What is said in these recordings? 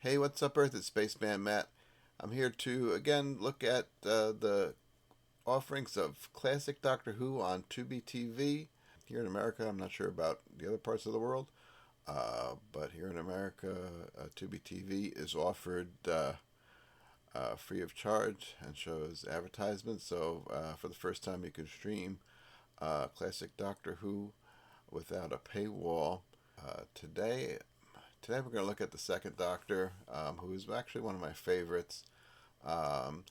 Hey, what's up, Earth? It's Spaceman Matt. I'm here to again look at the offerings of classic Doctor Who on Tubi TV. Here in America, I'm not sure about the other parts of the world, but here in America, Tubi TV is offered free of charge and shows advertisements. So for the first time, you can stream classic Doctor Who without a paywall. Today, we're going to look at the second Doctor, who is actually one of my favorites. Um,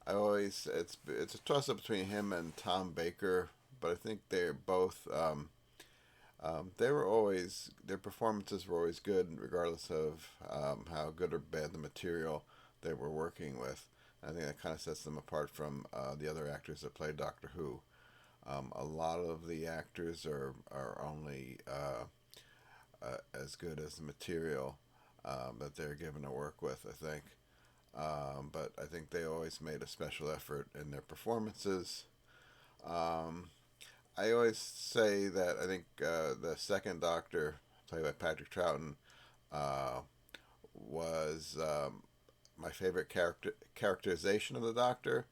I always it's a toss up between him and Tom Baker, but I think they're both they were always their performances were always good, regardless of how good or bad the material they were working with. I think that kind of sets them apart from the other actors that play Doctor Who. A lot of the actors are only as good as the material that they're given to work with, I think. But I think they always made a special effort in their performances. Um, I always say that I think the second Doctor, played by Patrick Troughton, uh, was my favorite characterization of the Doctor.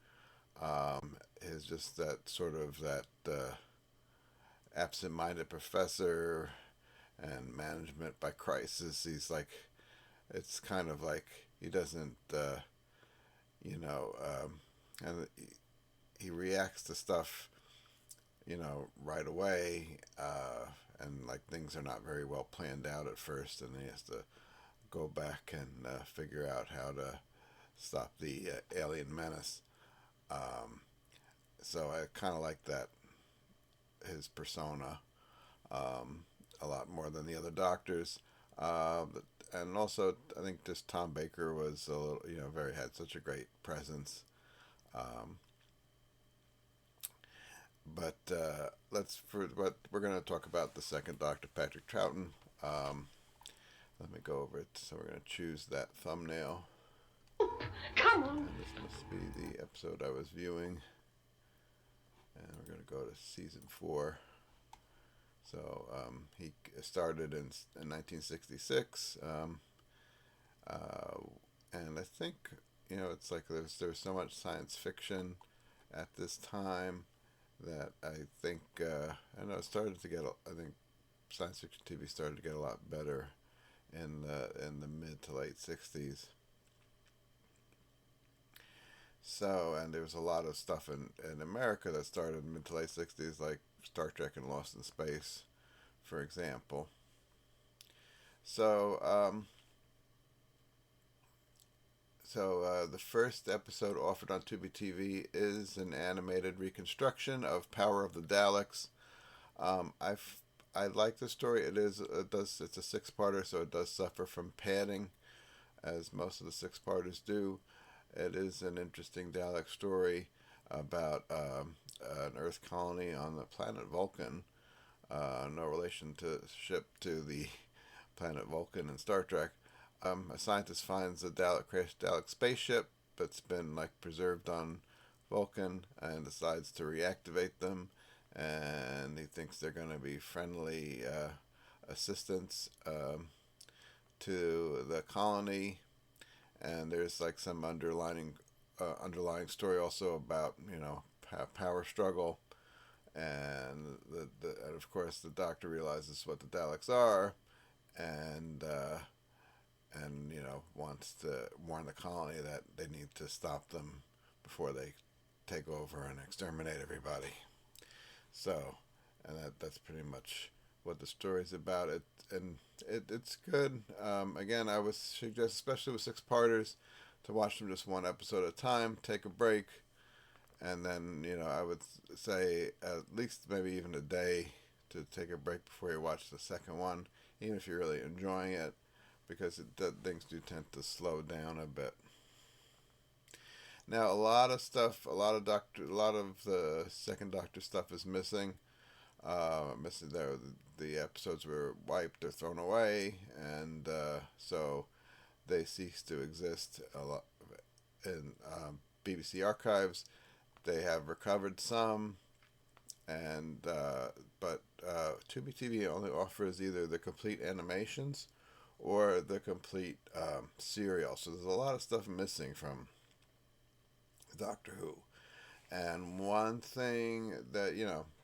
Is just that sort of that absent-minded professor and management by crisis. He's like, it's kind of like he doesn't, you know, and he reacts to stuff, right away, and like things are not very well planned out at first, and he has to go back and figure out how to stop the alien menace. Um, so I kind of like that his persona um, a lot more than the other doctors. And also, I think just Tom Baker was a little, very had such a great presence. Um, but but we're going to talk about the second Doctor, Patrick Troughton. Um, Let me go over it. So we're going to choose that thumbnail. Come on. And this must be the episode I was viewing. And we're going to go to season 4. So he started in 1966, and I think it's like there's so much science fiction at this time that I think I know it started to get. I think science fiction TV started to get a lot better in the mid to late 60s. So, and there was a lot of stuff in America that started in mid to late 60s, like Star Trek and Lost in Space, for example. So, the first episode offered on Tubi TV is an animated reconstruction of Power of the Daleks. I like the story. It's a six-parter, so it does suffer from padding, as most of the six-parters do. It is an interesting Dalek story about an Earth colony on the planet Vulcan. No relation to the planet Vulcan in Star Trek. A scientist finds a crashed Dalek spaceship that's been preserved on Vulcan and decides to reactivate them. And he thinks they're going to be friendly assistants to the colony. And there's some underlying story also about power struggle, and and of course the Doctor realizes what the Daleks are, and wants to warn the colony that they need to stop them before they take over and exterminate everybody. So, and that's pretty much what the story's about. It's good. Again, I would suggest, especially with six-parters, to watch them just one episode at a time. Take a break, and then I would say at least maybe even a day to take a break before you watch the second one, even if you're really enjoying it, because things do tend to slow down a bit. Now, a lot of stuff, a lot of the second Doctor stuff is missing. Missing the episodes were wiped or thrown away, and so they cease to exist a lot in BBC archives. They have recovered some, and but Tubi TV only offers either the complete animations or the complete serial. So there's a lot of stuff missing from Doctor Who. And one thing that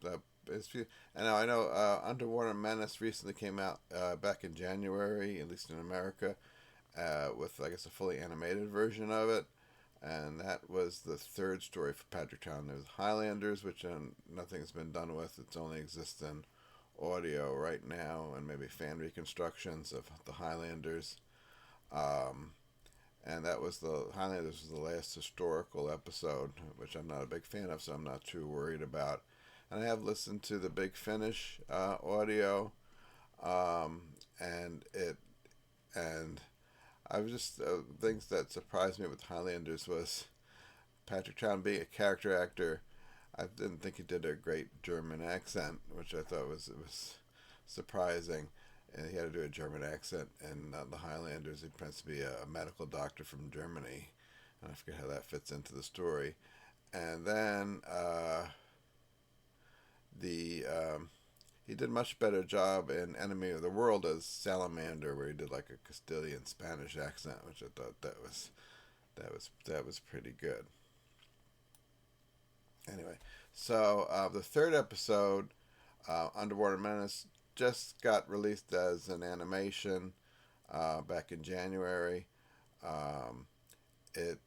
that is, and I know Underwater Menace recently came out back in January, at least in America, with I guess a fully animated version of it, and that was the third story for Patrick Town. There's Highlanders, which nothing's been done with. It's only exists in audio right now, and maybe fan reconstructions of the Highlanders. Um, and that was the Highlanders was the last historical episode, which I'm not a big fan of, so I'm not too worried about. And I have listened to the Big Finish audio, um, and it and I was just things that surprised me with Highlanders was Patrick Chan being a character actor. I didn't think he did a great German accent, which I thought was surprising. And he had to do a German accent, and the Highlanders, he pretends to be a medical doctor from Germany, and I forget how that fits into the story. And then the he did a much better job in Enemy of the World as Salamander, where he did like a Castilian Spanish accent, which I thought that was pretty good. Anyway, so the third episode, Underwater Menace, just got released as an animation back in January. Um, and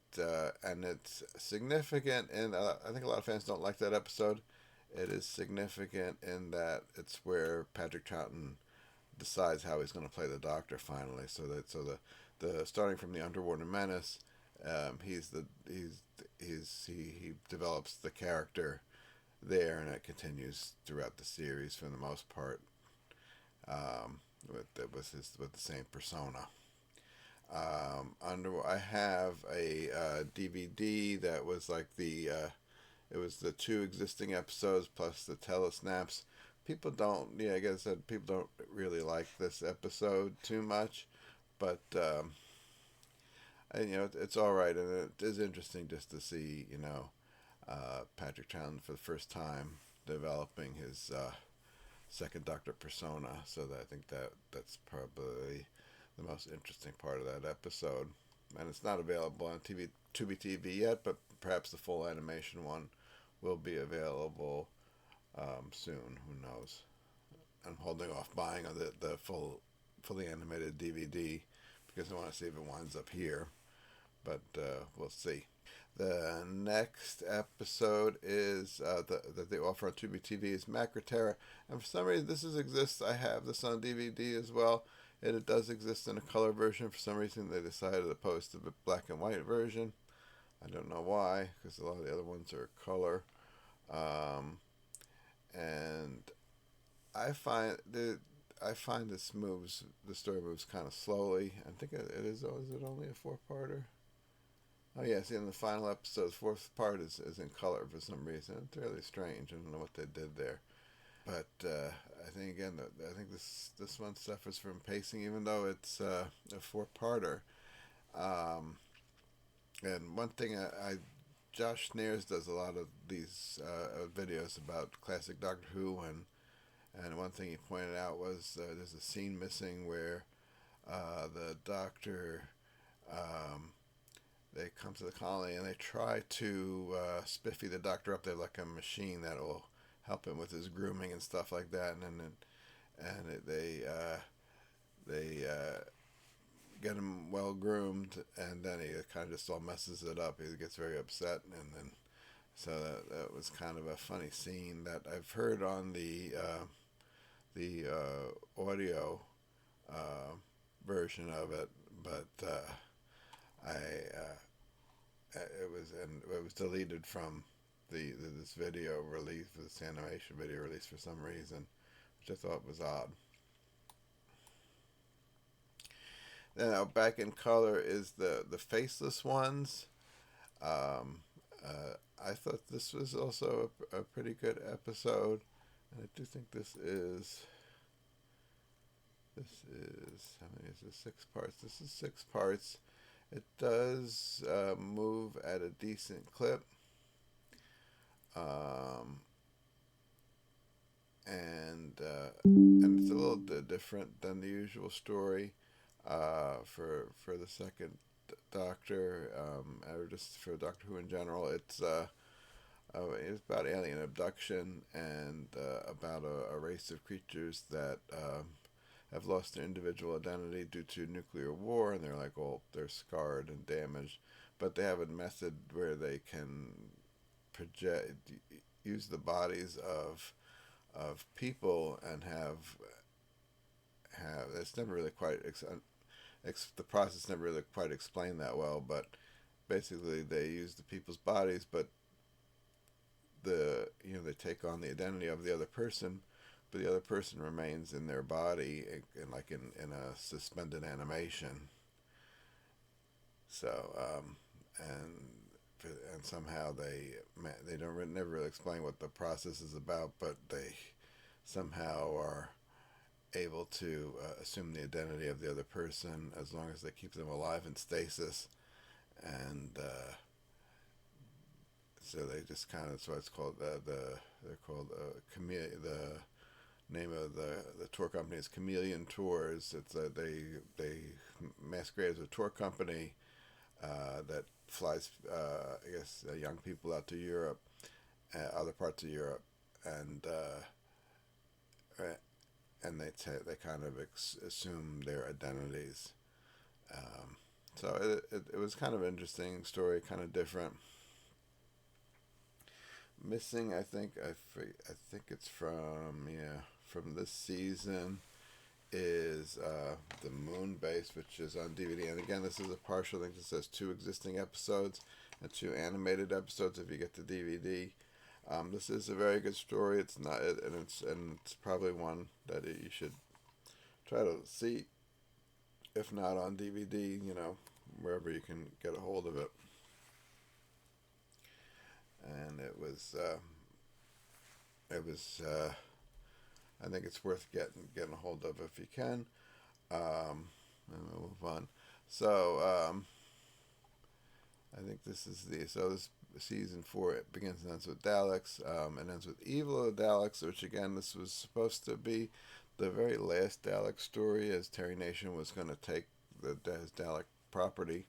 it's significant, and I think a lot of fans don't like that episode. It is significant in that it's where Patrick Troughton decides how he's going to play the Doctor finally. So the starting from the Underwater Menace, he develops the character there, and it continues throughout the series for the most part. With the same persona. I have a DVD that was like it was the two existing episodes plus the telesnaps. People don't, I guess that people don't really like this episode too much, but and it's all right, and it is interesting just to see Patrick Chan for the first time developing his second Doctor persona. So that I think that's probably the most interesting part of that episode. And it's not available on Tubi TV yet, but perhaps the full animation one will be available soon. Who knows? I'm holding off buying the fully animated DVD because I want to see if it winds up here. But we'll see. The next episode is that they offer on Tubi TV is Macroterra, and for some reason this exists. I have this on DVD as well, and it does exist in a color version. For some reason they decided to post a black and white version. I don't know why, because a lot of the other ones are color, and I find the story moves kind of slowly. I think it is. Oh, is it only a 4-parter? Oh yeah, see in the final episode, the fourth part is in color for some reason. It's really strange. I don't know what they did there, but I think again, I think this one suffers from pacing, even though it's a 4-parter. And one thing Josh Nares does a lot of these videos about classic Doctor Who, and one thing he pointed out was there's a scene missing where the Doctor. They come to the colony and they try to spiffy the Doctor up. They're like a machine that will help him with his grooming and stuff like that. They get him well groomed, and then he kind of just all messes it up. He gets very upset, and then so that was kind of a funny scene that I've heard on the audio version of it, but it was deleted from this video release, this animation video release for some reason, which I thought was odd. Then back in color is the faceless ones. I thought this was also a pretty good episode, and I do think this is how many is this? 6 parts. This is 6 parts. It does move at a decent clip, and it's a little different than the usual story. for the second Doctor, or just for Doctor Who in general. It's about alien abduction and about a race of creatures that have lost their individual identity due to nuclear war, and they're like, well, they're scarred and damaged, but they have a method where they can project, use the bodies of people and have it's never really quite the process never really quite explained that well, but basically they use the people's bodies, but they take on the identity of the other person, but the other person remains in their body in a suspended animation. So and somehow they don't never really explain what the process is about, but they somehow are able to assume the identity of the other person as long as they keep them alive in stasis, and so they just kind of, that's why it's called they're called the name of the tour company is Chameleon Tours. It's they masquerade as a tour company that flies I guess young people out to Europe, other parts of Europe, and they kind of assume their identities. So it was kind of an interesting story, kind of different. Missing, I think it's from this season is the Moon Base, which is on DVD. And again, this is a partial link that says 2 existing episodes and 2 animated episodes if you get the DVD. This is a very good story. It's not, and it's probably one that you should try to see, if not on DVD, wherever you can get a hold of it. And it was I think it's worth getting a hold of if you can. And we'll move on. So I think this season 4, it begins and ends with Daleks, and ends with Evil of the Daleks, which again, this was supposed to be the very last Dalek story, as Terry Nation was going to take his Dalek property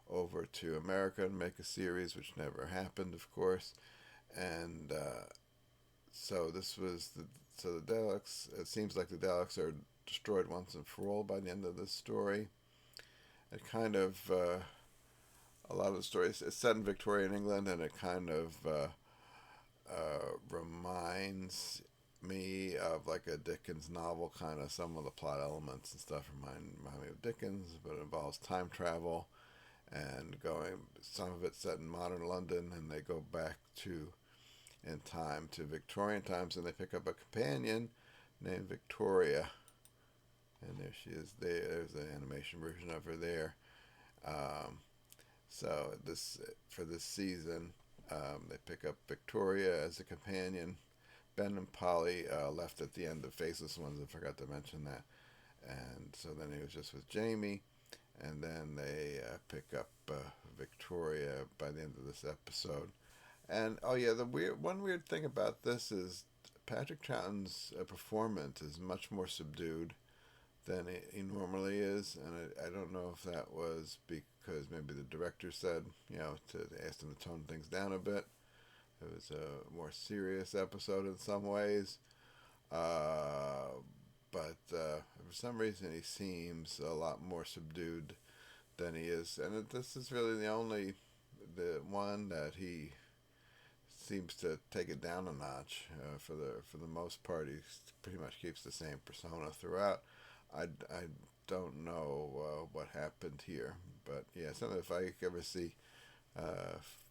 over to America and make a series, which never happened, of course. And so the Daleks, it seems like the Daleks are destroyed once and for all by the end of this story. It kind of a lot of the stories, it's set in Victorian England, and it kind of reminds me of like a Dickens novel. Kind of some of the plot elements and stuff remind me of Dickens, but it involves time travel and some of it's set in modern London, and they go back in time to Victorian times, and they pick up a companion named Victoria, and there she is. There's an animation version of her there. So for this season, they pick up Victoria as a companion. Ben and Polly left at the end of Faceless Ones. I forgot to mention that. And so then he was just with Jamie, and then they pick up Victoria by the end of this episode. And the one weird thing about this is Patrick Troughton's performance is much more subdued than he normally is, and I don't know if that was because maybe the director said, to ask him to tone things down a bit. It was a more serious episode in some ways, but for some reason he seems a lot more subdued than he is, and this is really the one that he seems to take it down a notch. For the most part, he pretty much keeps the same persona throughout. I don't know what happened here, but something if I ever see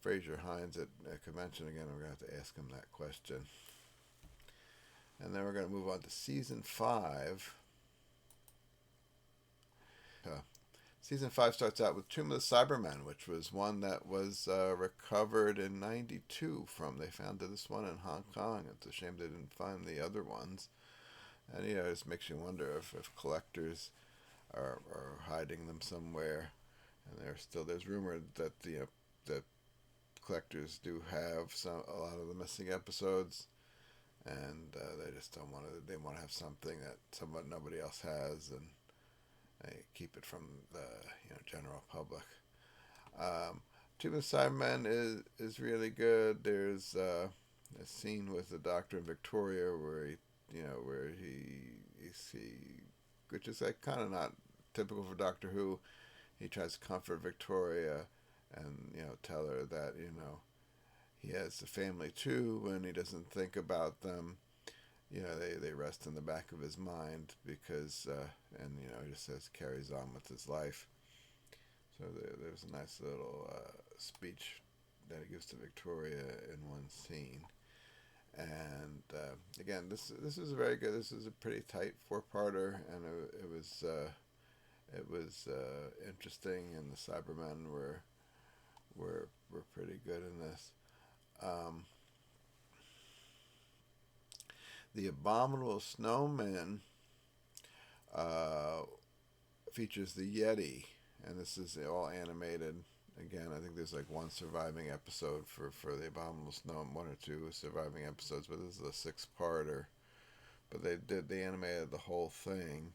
Fraser Hines at a convention again, I'm going to have to ask him that question. And then we're going to move on to season 5. Season 5 starts out with Tomb of the Cybermen, which was one that was recovered in '92 they found this one in Hong Kong. It's a shame they didn't find the other ones. And, it just makes you wonder if collectors are hiding them somewhere. And there's rumor that that collectors do have a lot of the missing episodes, and they just don't want to. They want to have something that nobody else has, They keep it from the general public. Tubi Cyberman is really good. There's a scene with the Doctor and Victoria where he which is like kind of not typical for Doctor Who. He tries to comfort Victoria and tell her that he has a family too, and he doesn't think about them. They rest in the back of his mind because and he just says carries on with his life. So there's a nice little speech that he gives to Victoria in one scene. And again, this is very good. This is a pretty tight four-parter, and it was interesting, and the Cybermen were pretty good in this. The Abominable Snowman features the Yeti, and this is all animated. Again, I think there's like one surviving episode for the Abominable Snowman, one or two surviving episodes, but this is a six-parter. But they animated the whole thing,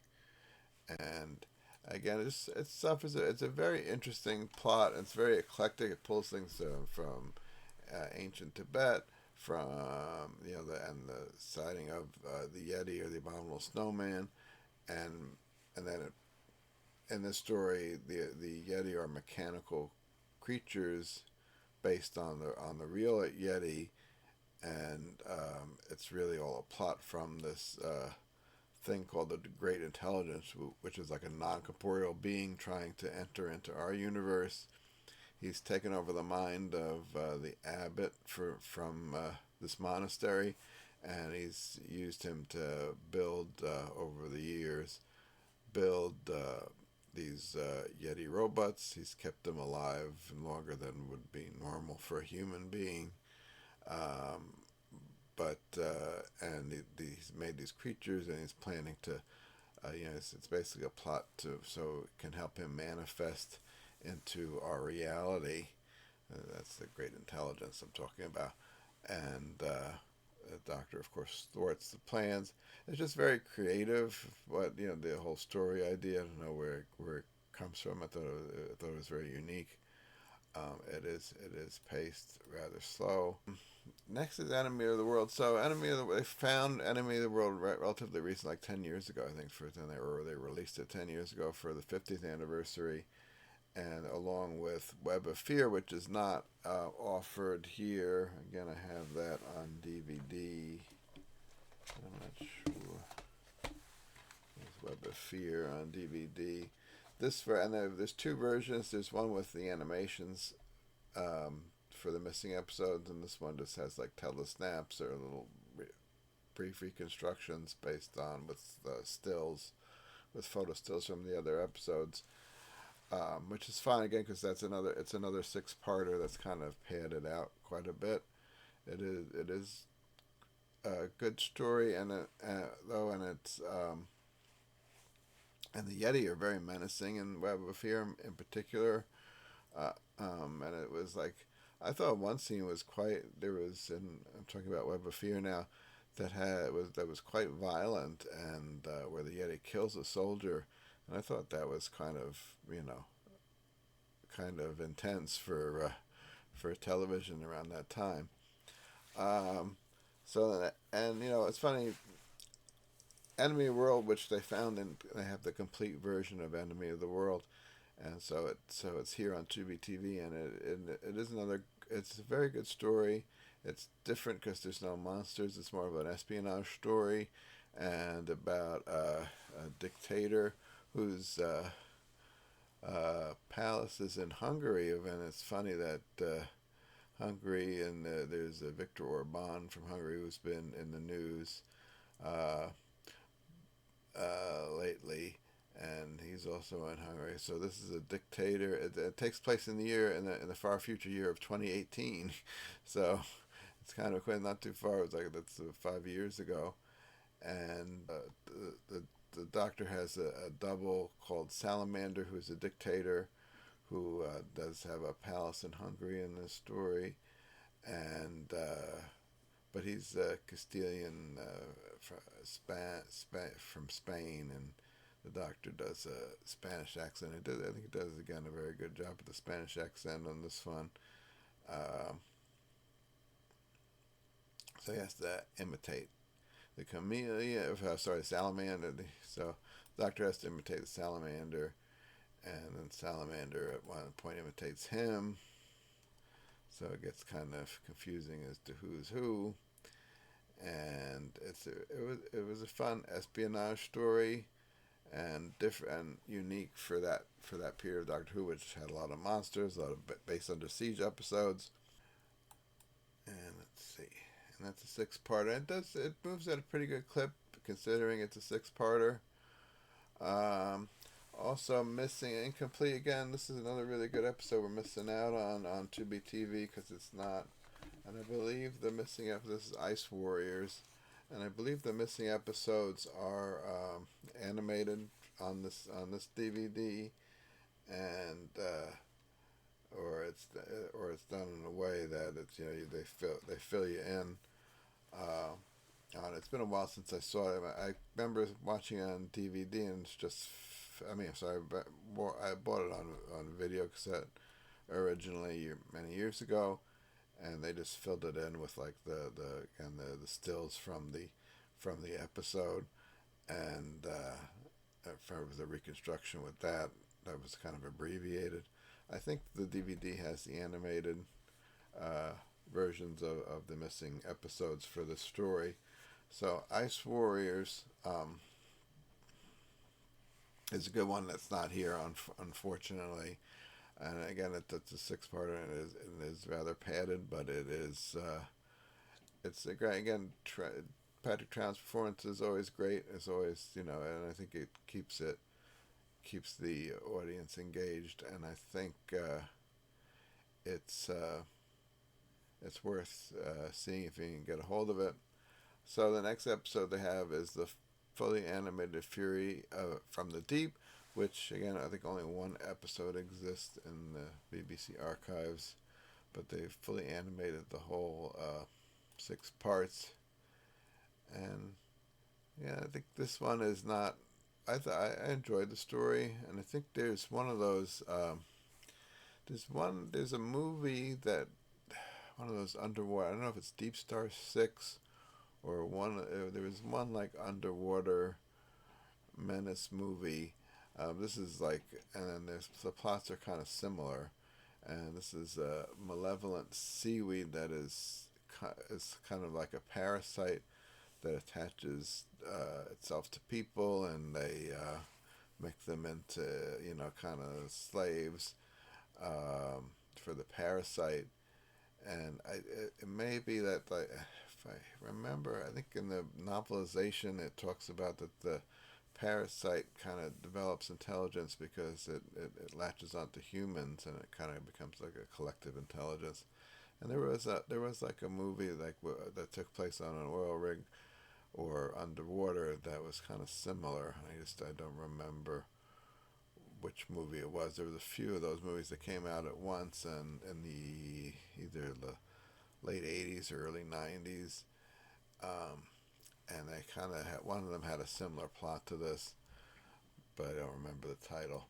and again, it's a very interesting plot. It's very eclectic. It pulls things from ancient Tibet, from the sighting of the Yeti or the Abominable Snowman, and then in this story the Yeti are mechanical creatures based on the real Yeti, and it's really all a plot from this thing called the Great Intelligence, which is like a non-corporeal being trying to enter into our universe. He's taken over the mind of the abbot from this monastery, and he's used him to build over the years these Yeti robots. He's kept them alive longer than would be normal for a human being. He's made these creatures, and he's planning to, it's basically a plot so it can help him manifest into our reality. That's the Great Intelligence I'm talking about. And the Doctor, of course, thwarts the plans. It's just very creative, but the whole story idea, I don't know where it comes from. I thought it was very unique. It is paced rather slow. Next is Enemy of the World. So they found Enemy of the World relatively recent, like 10 years ago, I think. They released it 10 years ago for the 50th anniversary, and along with Web of Fear, which is not offered here. Again, I have that on DVD. I'm not sure. There's Web of Fear on DVD. There's two versions. There's one with the animations for the missing episodes, and this one just has like telesnaps or little brief reconstructions based on with photo stills from the other episodes, which is fine again because it's another six-parter that's kind of padded out quite a bit. It is a good story, and it's and the Yeti are very menacing, and Web of Fear in particular. And it was like, I thought one scene was I'm talking about Web of Fear now, that was quite violent, and where the Yeti kills a soldier, and I thought that was kind of intense for television around that time. It's funny. Enemy of the World, which they found, and they have the complete version of Enemy of the World, and so it's here on Tubi TV, and it's a very good story. It's different because there's no monsters. It's more of an espionage story, and about a dictator whose palace is in Hungary, and it's funny that Hungary, and there's Viktor Orban from Hungary who's been in the news lately, and he's also in Hungary. So this is a dictator. It takes place in the far future year of 2018. So it's kind of quite not too far. It's like that's 5 years ago, and the Doctor has a double called Salamander, who's a dictator, who does have a palace in Hungary in this story, and but he's Castilian from Spain, and the Doctor does a Spanish accent. I think he does again a very good job with the Spanish accent on this one. Um, so he has to imitate the chameleon. Salamander. So the Doctor has to imitate the salamander, and then salamander at one point imitates him. So it gets kind of confusing as to who's who. And it was a fun espionage story, and different and unique for that period of Doctor Who, which had a lot of monsters, a lot of base under siege episodes. And let's see, and that's a six-parter. It moves at a pretty good clip considering it's a six-parter. Um, Also missing incomplete again. This is another really good episode we're missing out on Tubi TV because it's not. And I believe the missing episode. This is Ice Warriors, and I believe the missing episodes are animated on this DVD, and or it's done in a way that it's they fill you in. It's been a while since I saw it. I remember watching it on DVD, and it's just. I mean, sorry, but I bought it on video cassette originally many years ago, and they just filled it in with like the stills from the episode, and for the reconstruction with that was kind of abbreviated. I think the DVD has the animated versions of the missing episodes for the story. So Ice Warriors is a good one that's not here, unfortunately. And again, it's a six-parter, and it is rather padded, but it is it's a great, again. Patrick Troughton's performance is always great. It's always, and I think it keeps the audience engaged, and I think it's worth seeing if you can get a hold of it. So the next episode they have is the fully animated Fury from the Deep, which again I think only one episode exists in the BBC archives, but they fully animated the whole 6 parts. And yeah, I think this one is not. I enjoyed the story, and I think there's one of those. There's a movie that one of those underwater. I don't know if it's Deep Star 6 or one. There was one like underwater menace movie. This is like, and then the plots are kind of similar, and this is a malevolent seaweed that is kind of like a parasite that attaches itself to people, and they make them into kind of slaves for the parasite. And it may be that, like, if I remember, I think in the novelization it talks about that the parasite kind of develops intelligence because it latches onto humans, and it kind of becomes like a collective intelligence. And there was like a movie like that took place on an oil rig or underwater that was kind of similar. I don't remember which movie it was. There was a few of those movies that came out at once, and in the either the late 80s or early 90s, and they kind of had, one of them had a similar plot to this, but I don't remember the title.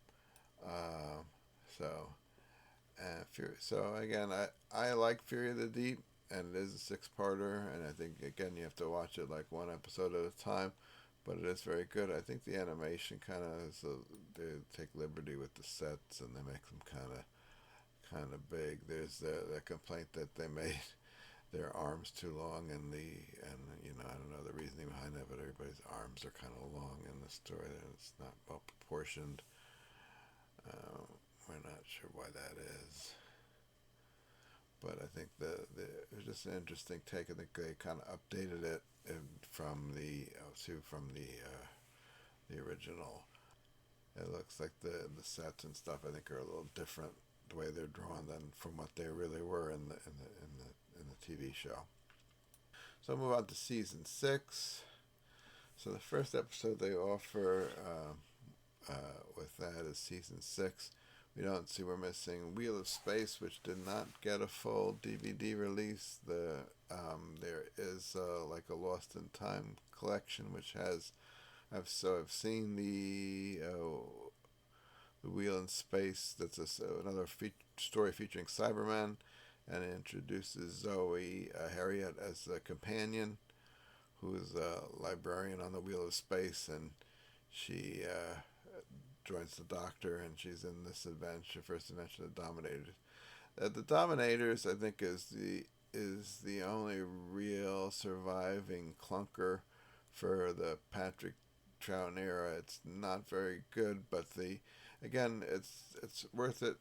So again, I like Fury of the Deep, and it is a 6-parter, and I think again you have to watch it like one episode at a time, but it is very good. I think the animation kind of they take liberty with the sets, and they make them kind of big. There's the complaint that they made their arms too long, and I don't know the reasoning behind that, but everybody's arms are kind of long in the story, and it's not well proportioned. We're not sure why that is, but I think it was just an interesting take. I think they kind of updated it from the original. It looks like the sets and stuff I think are a little different the way they're drawn than from what they really were in the TV show. So I'll move on to season 6. So the first episode they offer with that is season 6. We're missing Wheel of Space, which did not get a full DVD release. There is like a Lost in Time collection, which has I've seen the Wheel in Space. That's another story featuring Cybermen, and it introduces Zoe Harriet as a companion, who is a librarian on the Wheel of Space, and she joins the Doctor, and she's in this first adventure, the Dominators. The Dominators, I think, is the only real surviving clunker for the Patrick Troughton era. It's not very good, but it's worth it.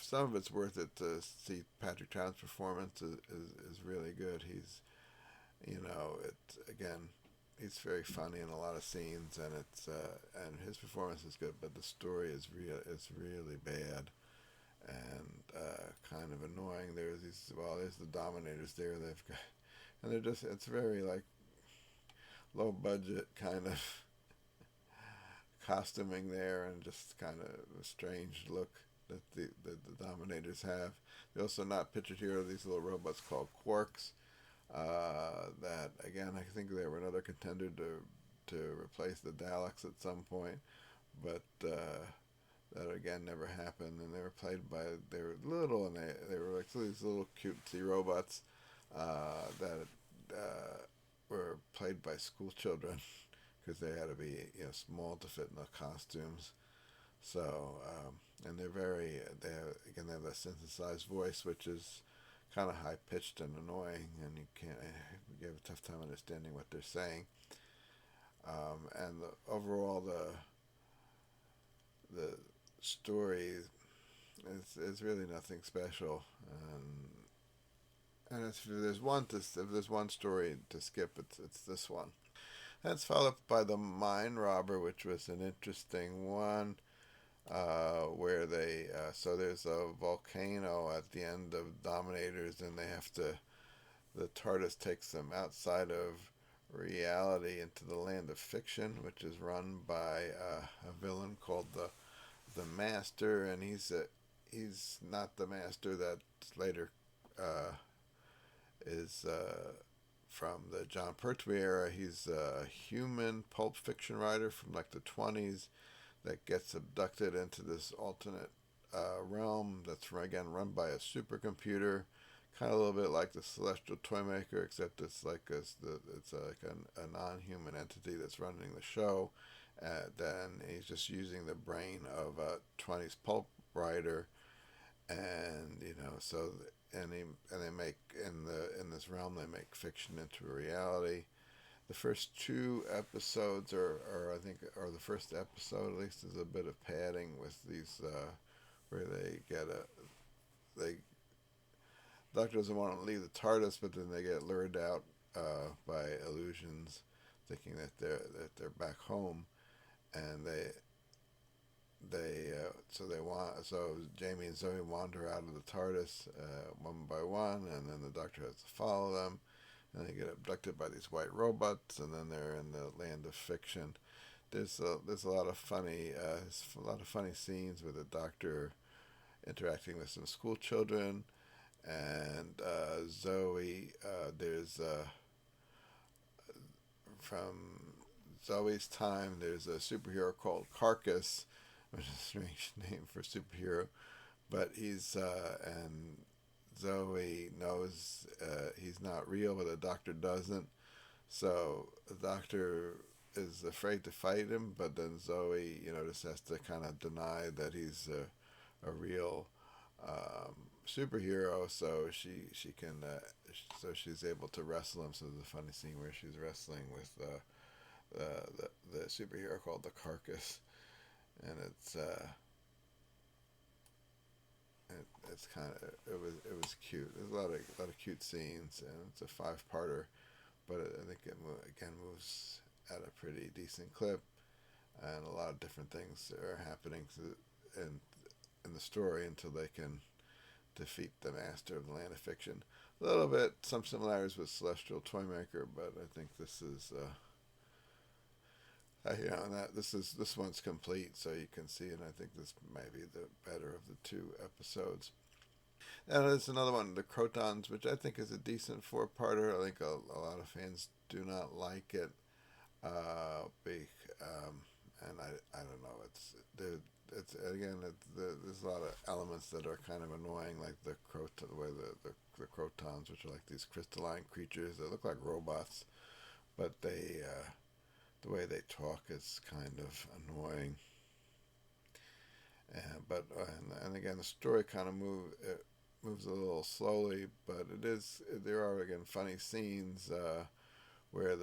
Some of it's worth it to see Patrick Troughton's performance is really good. He's very funny in a lot of scenes, and and his performance is good, but the story is really bad and kind of annoying. There's the Dominators there. And it's very like low budget kind of costuming there, and just kind of a strange look that the Dominators have. They also not pictured here are these little robots called Quarks. That again, I think they were another contender to replace the Daleks at some point, but that again never happened. And they were little, and they were like these little cutesy robots that were played by school children because they had to be small to fit in the costumes. So and they have a synthesized voice, which is kind of high pitched and annoying, and you have a tough time understanding what they're saying. And overall the story is really nothing special, and if there's one story to skip, it's this one. That's followed up by The Mind Robber, which was an interesting one, where there's a volcano at the end of Dominators, and the TARDIS takes them outside of reality into the land of fiction, which is run by a villain called the Master, and he's not the Master that later is from the John Pertwee era. He's a human pulp fiction writer from like the 20s that gets abducted into this alternate realm that's again run by a supercomputer, kind of a little bit like the Celestial Toymaker, except it's like a non-human entity that's running the show. Then he's just using the brain of a 20s pulp writer, and they make in this realm they make fiction into a reality. The first two episodes are I think the first episode at least is a bit of padding with these where the Doctor doesn't want to leave the TARDIS, but then they get lured out by illusions, thinking that they're back home, and so Jamie and Zoe wander out of the TARDIS one by one, and then the Doctor has to follow them, and they get abducted by these white robots, and then they're in the land of fiction. There's a lot of funny scenes with the Doctor interacting with some school children, and Zoe. There's from Zoe's time. There's a superhero called Carcass, which is a strange name for superhero, but and Zoe knows he's not real, but the Doctor doesn't. So the Doctor is afraid to fight him, but then Zoe, just has to kind of deny that he's a real superhero. So she's able to wrestle him. So there's a funny scene where she's wrestling with the superhero called the Carcass, and it's kind of it was cute. There's a lot of cute scenes, and it's a 5-parter, but I think it moves at a pretty decent clip, and a lot of different things are happening in the story until they can defeat the Master of the Land of Fiction. A little bit some similarities with Celestial Toymaker, but I think this is this one's complete, so you can see, and I think this might be the better of the two episodes. And there's another one, The Crotons, which I think is a decent 4-parter. I think a lot of fans do not like it. Be and I don't know. It's again there's a lot of elements that are kind of annoying, like the way the crotons, which are like these crystalline creatures that look like robots, but the way they talk is kind of annoying. And again, the story kind of moves a little slowly, but there are again funny scenes where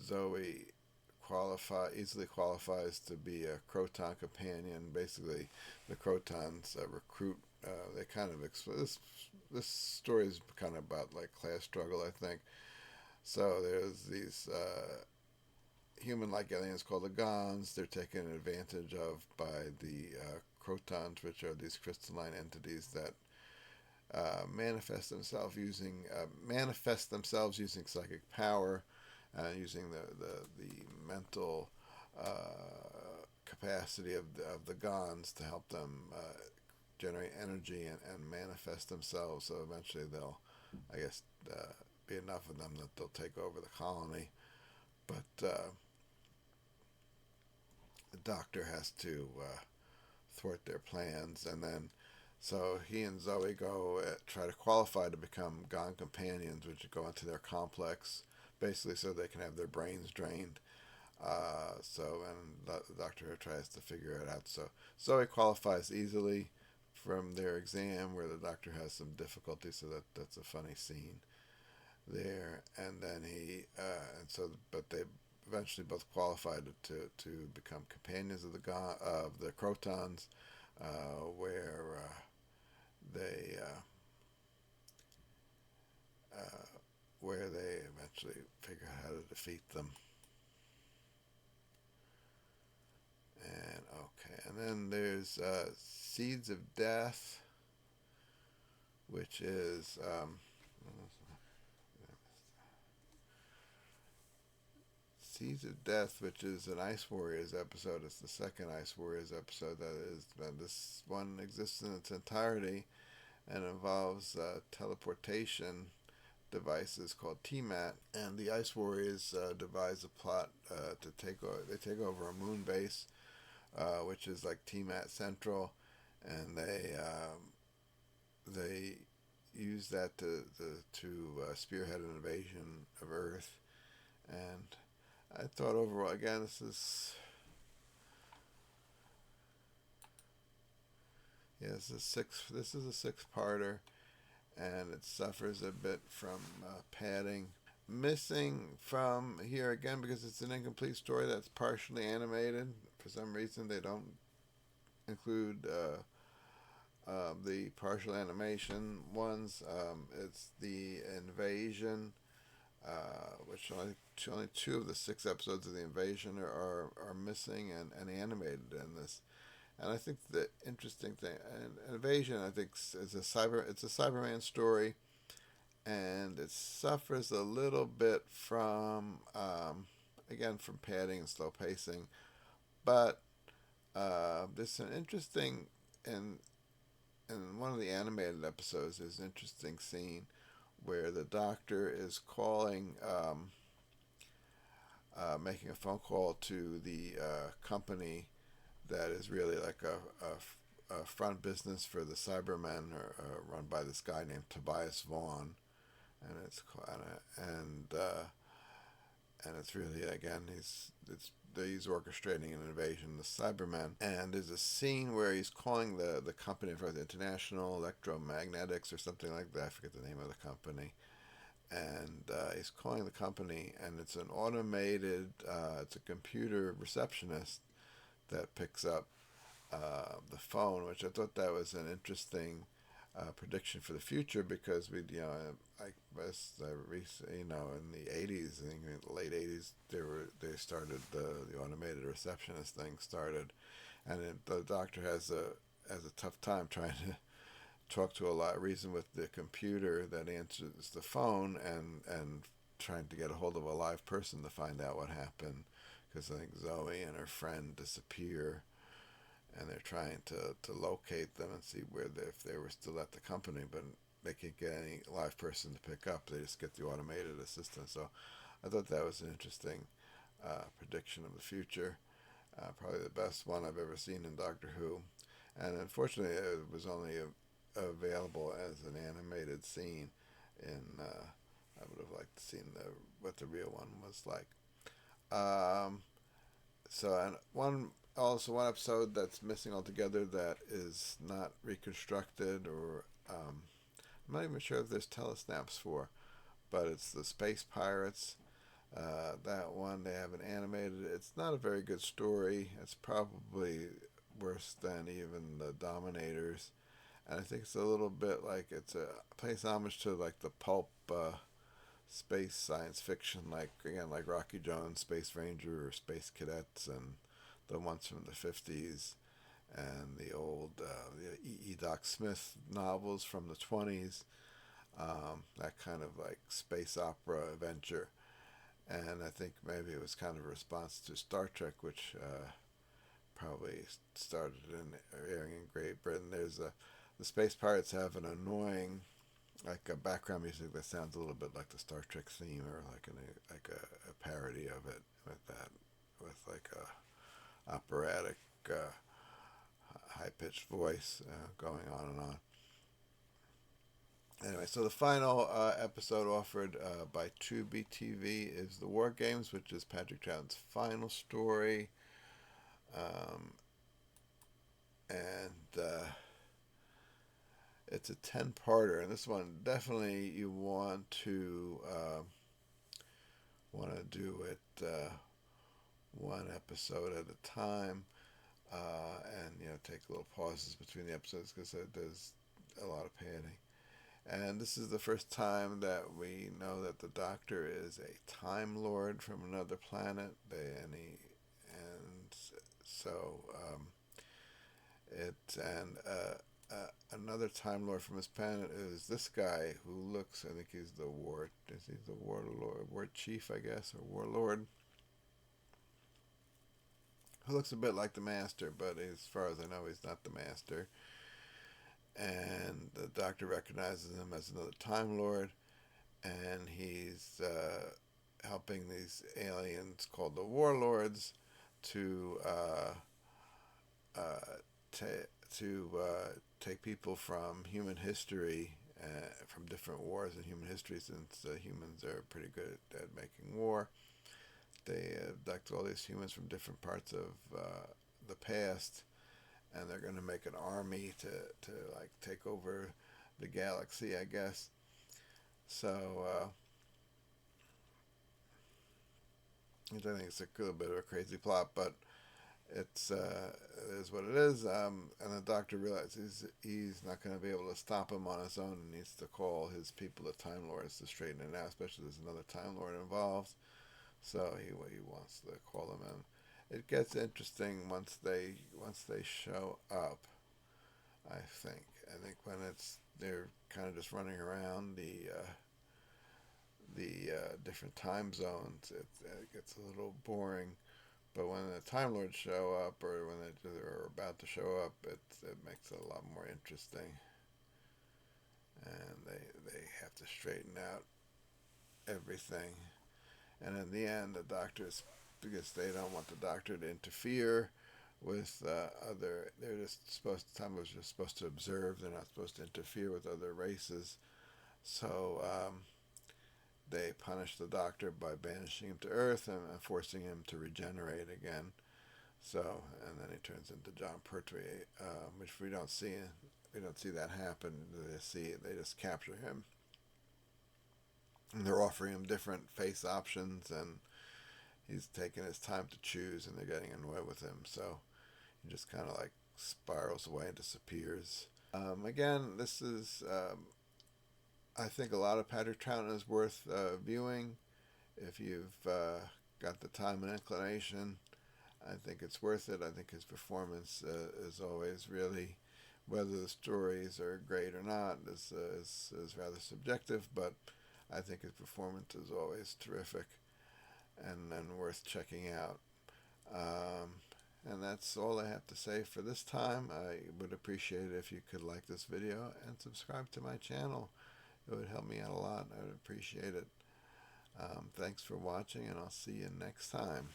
Zoe easily qualifies to be a Croton companion. Basically, the Crotons recruit. They kind of this story is kind of about like class struggle, I think. So there's these human-like aliens called the Gons. They're taken advantage of by the Crotons, which are these crystalline entities that manifest themselves using psychic power, using the mental capacity of the Gons to help them generate energy and manifest themselves. So eventually they'll, I guess, be enough of them that they'll take over the colony. But the Doctor has to thwart their plans, and then so he and Zoe go try to qualify to become Gon companions, which go into their complex, basically so they can have their brains drained. And the Doctor tries to figure it out. So Zoe qualifies easily from their exam, where the Doctor has some difficulty. So that's a funny scene there. And then but they eventually both qualified to become companions of the Crotons, where they where they eventually figure out how to defeat them. And then there's Seeds of Death, which is Seeds of Death, which is an Ice Warriors episode. It's the second Ice Warriors episode that is. This one exists in its entirety and involves teleportation devices called T-Mat, and the Ice Warriors devise a plot to take over. They take over a moon base, which is like T-Mat Central, and they use that to spearhead an invasion of Earth. And I thought overall, again, this is a six-parter, and it suffers a bit from padding. Missing from here again because it's an incomplete story that's partially animated. For some reason, they don't include the partial animation ones. It's the invasion, which only 2 of the 6 episodes of the invasion are missing and animated in this. And I think the interesting thing, and invasion, I think it's a Cyberman story, and it suffers a little bit from again from padding and slow pacing, but there's an interesting in one of the animated episodes. There's an interesting scene where the Doctor is calling, making a phone call to the company that is really like a front business for the Cybermen, run by this guy named Tobias Vaughn, and it's really again he's orchestrating an invasion of the Cybermen. And there's a scene where he's calling the company for the International Electromagnetics or something like that. I forget the name of the company. And he's calling the company, and it's an automated, it's a computer receptionist that picks up the phone, which I thought that was an interesting prediction for the future, because in the 80s, I think in the late 80s, they started the automated receptionist thing started, and the Doctor has a tough time trying to talk to reason with the computer that answers the phone, and trying to get a hold of a live person to find out what happened, because I think Zoe and her friend disappear, and they're trying to locate them and see if they were still at the company, but they can't get any live person to pick up. They just get the automated assistant. So I thought that was an interesting prediction of the future. Probably the best one I've ever seen in Doctor Who. And unfortunately, it was only available as an animated scene. I would have liked to see what the real one was like. Um, and one episode that's missing altogether that is not reconstructed, or I'm not even sure if there's telesnaps for, but it's the Space Pirates. That one they haven't animated. It's not a very good story. It's probably worse than even the Dominators, and I think it's a little bit like pays homage to like the pulp space science fiction, like Rocky Jones, Space Ranger, or Space Cadets, and the ones from the 50s, and the old E. Doc Smith novels from the 20s. That kind of like space opera adventure. And I think maybe it was kind of a response to Star Trek, which probably started airing in Great Britain. The Space Pirates have an annoying, like a background music that sounds a little bit like the Star Trek theme, or like a parody of it, with like a operatic, high pitched voice going on and on. Anyway, so the final episode offered by Tubi TV is The War Games, which is Patrick Troughton's final story. And it's a 10-parter, and this one definitely you want to do it one episode at a time, and take little pauses between the episodes, because there's a lot of padding. And this is the first time that we know that the Doctor is a Time Lord from another planet. Another Time Lord from his planet is this guy who looks, I think he's the war chief, I guess, or warlord, who looks a bit like the Master, but as far as I know, he's not the Master. And the Doctor recognizes him as another Time Lord, and he's helping these aliens called the Warlords to take people from human history, from different wars in human history, since humans are pretty good at making war. They abduct all these humans from different parts of the past, and they're going to make an army to like take over the galaxy, I guess. So I think it's a little bit of a crazy plot, but it is what it is. And the Doctor realizes he's not going to be able to stop him on his own, and needs to call his people, the Time Lords, to straighten it out, especially there's another Time Lord involved. So he wants to call them in. It gets interesting once they show up. I think when they're kind of just running around the different time zones, it gets a little boring. But when the Time Lords show up, or when they're about to show up, it makes it a lot more interesting. And they have to straighten out everything. And in the end, the Doctor's, because they don't want the Doctor to interfere with they're just Time Lords are just supposed to observe. They're not supposed to interfere with other races. So they punish the Doctor by banishing him to Earth and forcing him to regenerate again. So, and then he turns into John Pertwee, which we don't see that happen. They just capture him. And they're offering him different face options, and he's taking his time to choose, and they're getting annoyed with him. So he just kind of like spirals away and disappears. Again, this is, I think a lot of Patrick Troughton is worth viewing. If you've got the time and inclination, I think it's worth it. I think his performance is always really, whether the stories are great or not, is rather subjective, but I think his performance is always terrific and worth checking out. And that's all I have to say for this time. I would appreciate it if you could like this video and subscribe to my channel. It would help me out a lot. I would appreciate it. Thanks for watching, and I'll see you next time.